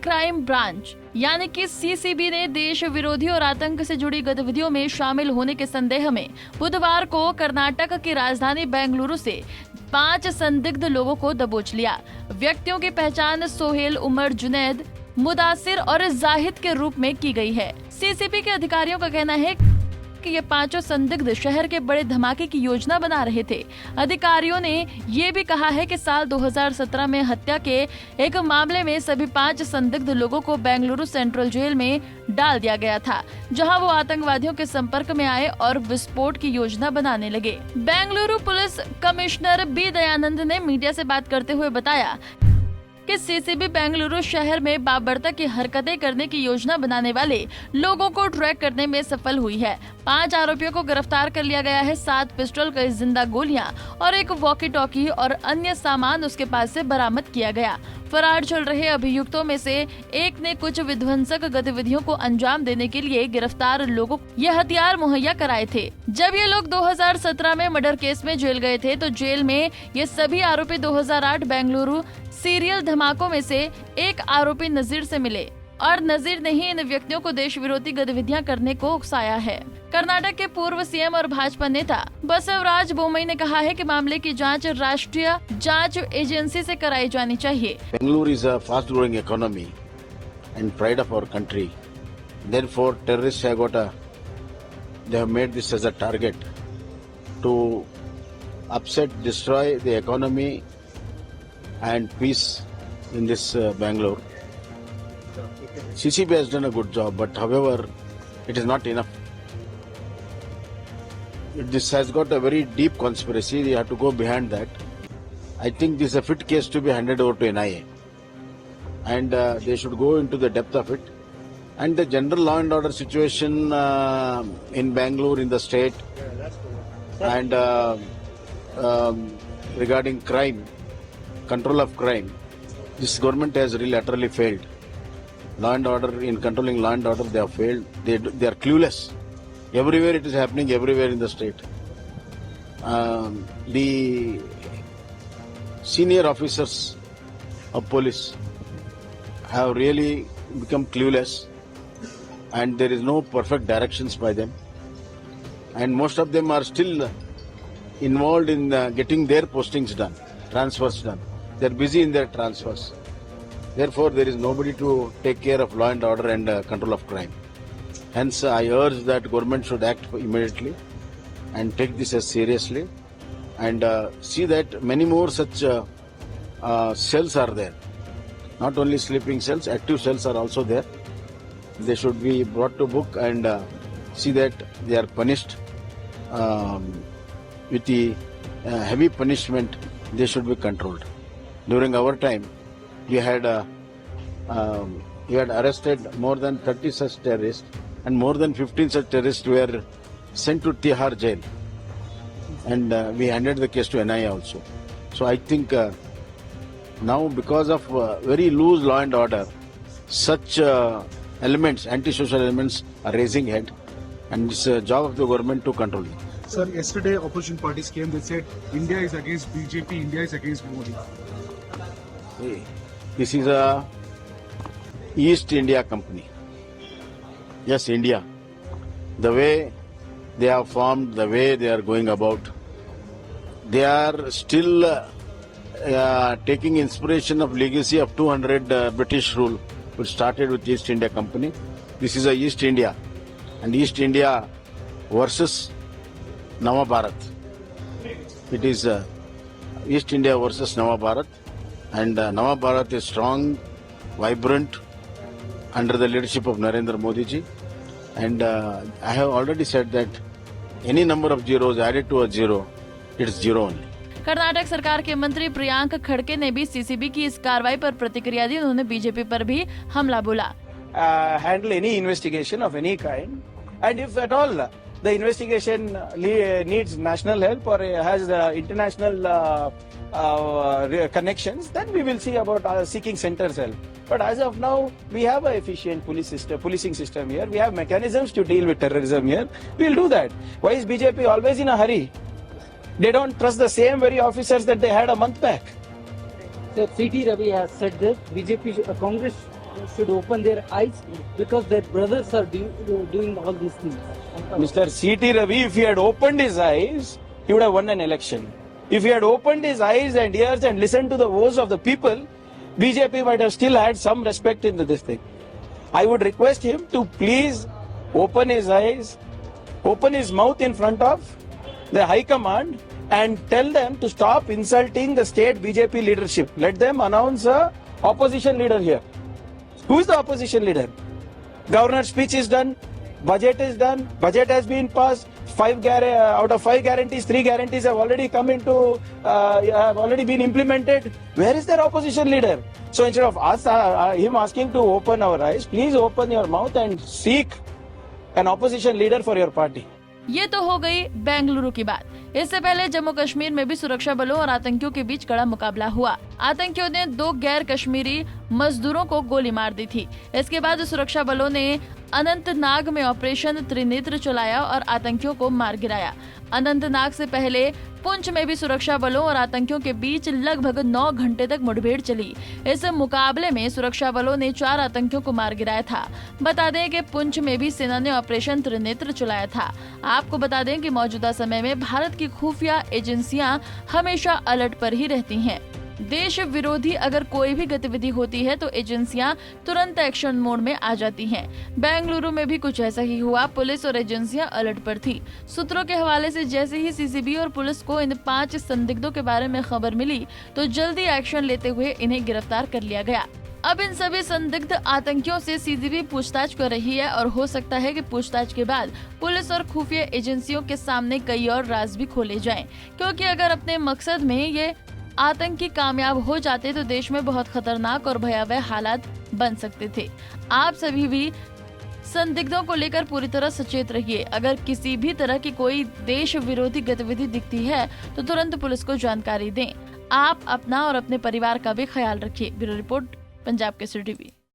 Crime branch यानी कि CCB ने देश विरोधी और आतंक से जुड़ी गतिविधियों में शामिल होने के संदेह में बुधवार को कर्नाटक की राजधानी बेंगलुरु से 5 संदिग्ध लोगों को दबोच लिया। व्यक्तियों की पहचान सोहेल, उमर, जुनैद, मुदासिर और जाहिद के रूप में की गई है। सीसीबी के अधिकारियों का कहना है कि ये 5 संदिग्ध शहर के बड़े धमाके की योजना बना रहे थे। अधिकारियों ने ये भी कहा है कि साल 2017 में हत्या के एक मामले में सभी 5 संदिग्ध लोगों को बेंगलुरु सेंट्रल जेल में डाल दिया गया था, जहां वो आतंकवादियों के संपर्क में आए और विस्फोट की योजना बनाने लगे। Bengaluru police commissioner B Dayanand ने मीडिया से बात करते हुए बताया कि सीसीबी बेंगलुरु शहर में बाबरता की हरकतें करने की योजना बनाने वाले लोगों को ट्रैक करने में सफल हुई है। 5 आरोपियों को गिरफ्तार कर लिया गया है। 7 पिस्टल, कई जिंदा गोलियां और एक वॉकी टॉकी और अन्य सामान उसके पास से बरामद किया गया। फरार चल रहे अभियुक्तों में से एक ने कुछ विध्वंसक गतिविधियों को अंजाम देने के लिए गिरफ्तार लोगों को ये हथियार मुहैया कराए थे। जब ये लोग 2017 में मर्डर केस में जेल गए थे तो जेल में ये सभी आरोपी 2008 बेंगलुरु सीरियल धमाकों में से एक आरोपी नजीर से मिले और नजीर ने ही इन व्यक्तियों को देश विरोधी गतिविधियां करने को उकसाया है। कर्नाटक के पूर्व सीएम और भाजपा नेता बसवराज बोम्मई ने कहा है कि मामले की जांच राष्ट्रीय जांच एजेंसी से कराई जानी चाहिए। Bangalore is a fast-growing economy and pride of our country. Therefore, terrorists they have made this as a target to upset, destroy the economy and peace in this Bangalore. CCB has done a good job, but however, it is not enough. This has got a very deep conspiracy. You have to go behind that. I think this is a fit case to be handed over to NIA, and they should go into the depth of it. And the general law and order situation in Bangalore, in the state, and regarding crime, control of crime, this government has really utterly failed. Law and order, in controlling law and order, they have failed. They are clueless. Everywhere it is happening, everywhere in the state. The senior officers of police have really become clueless, and there is no perfect directions by them. And most of them are still involved in getting their postings done, transfers done. They are busy in their transfers. Therefore, there is nobody to take care of law and order and control of crime. Hence, I urge that government should act immediately and take this as seriously, and see that many more such cells are there. Not only sleeping cells, active cells are also there. They should be brought to book and see that they are punished with the heavy punishment. They should be controlled. During our time, we had arrested more than 30 such terrorists, and more than 15 such terrorists were sent to Tihar jail, and we handed the case to NIA also. So I think now, because of very loose law and order, such elements, anti-social elements are raising head, and it's a job of the government to control them. Sir, yesterday opposition parties came, they said India is against BJP, India is against Modi. This is a East India company. Yes, India. The way they have formed, the way they are going about, they are still taking inspiration of legacy of 200 British rule, which started with East India Company. This is a East India, and East India versus Nava Bharat. It is East India versus Nava Bharat, and Nava Bharat is strong, vibrant, under the leadership of Narendra Modi ji. And I have already said that any number of zeros added to a zero, it is zero only. Karnataka सरकार के मंत्री प्रियांक खड़के ने भी CCB की इस कार्रवाई पर प्रतिक्रिया दी। उन्होंने बीजेपी पर भी हमला बोला। Handle any investigation of any kind, and if at all the investigation needs national help or has international connections, then we will see about seeking center's help. But as of now, we have an efficient policing system here. We have mechanisms to deal with terrorism here. We will do that. Why is BJP always in a hurry? They don't trust the same very officers that they had a month back. Sir, C.T. Ravi has said that BJP, Congress should open their eyes because their brothers are doing all these things. Mr. C.T. Ravi, if he had opened his eyes, he would have won an election. If he had opened his eyes and ears and listened to the voice of the people, BJP might have still had some respect in this thing. I would request him to please open his eyes, open his mouth in front of the High Command and tell them to stop insulting the state BJP leadership. Let them announce a opposition leader here. Who is the opposition leader? Governor's speech is done. Budget is done. Budget has been passed. Out of 5 guarantees, 3 guarantees have already come into, have already been implemented. Where is their opposition leader? So instead of us, him asking to open our eyes, please open your mouth and seek an opposition leader for your party. ये तो हो गई बेंगलुरु की बात। इससे पहले जम्मू कश्मीर में भी सुरक्षा बलों और आतंकियों के बीच कड़ा मुकाबला हुआ। आतंकियों ने 2 गैर कश्मीरी मजदूरों को गोली मार दी थी। इसके बाद सुरक्षा बलों ने अनंतनाग में ऑपरेशन त्रिनेत्र चलाया और आतंकियों को मार गिराया। अनंतनाग से पहले पुंछ में भी सुरक्षा बलों और आतंकियों के बीच लगभग 9 घंटे तक मुठभेड़ चली। इस मुकाबले में सुरक्षा बलों ने 4 आतंकियों को मार गिराया था। बता दें कि पुंछ में भी सेना ने ऑपरेशन त्रिनेत्र चलाया था। आपको बता दें कि मौजूदा समय में भारत की खुफिया एजेंसियां हमेशा अलर्ट पर ही रहती हैं। देश विरोधी अगर कोई भी गतिविधि होती है तो एजेंसियां तुरंत एक्शन मोड में आ जाती हैं। बेंगलुरु में भी कुछ ऐसा ही हुआ। पुलिस और एजेंसियां अलर्ट पर थी। सूत्रों के हवाले से जैसे ही सीसीबी और पुलिस को इन 5 संदिग्धों के बारे में खबर मिली तो जल्दी एक्शन लेते हुए इन्हें गिरफ्तार कर लिया गया। अब इन सभी संदिग्ध आतंकियों से सीसीबी पूछताछ कर रही है और हो सकता है कि पूछताछ के बाद पुलिस और खुफिया एजेंसियों के सामने कई और राज भी खोले जाएं, क्योंकि अगर अपने मकसद में ये आतंकी कामयाब हो जाते तो देश में बहुत खतरनाक और भयावह हालात बन सकते थे। आप सभी भी संदिग्धों को लेकर पूरी तरह सचेत रहिए। अगर किसी भी तरह की कोई देश विरोधी गतिविधि दिखती है तो तुरंत पुलिस को जानकारी दें। आप अपना और अपने परिवार का भी ख्याल रखिए। Bureau report, Punjab Kesari TV.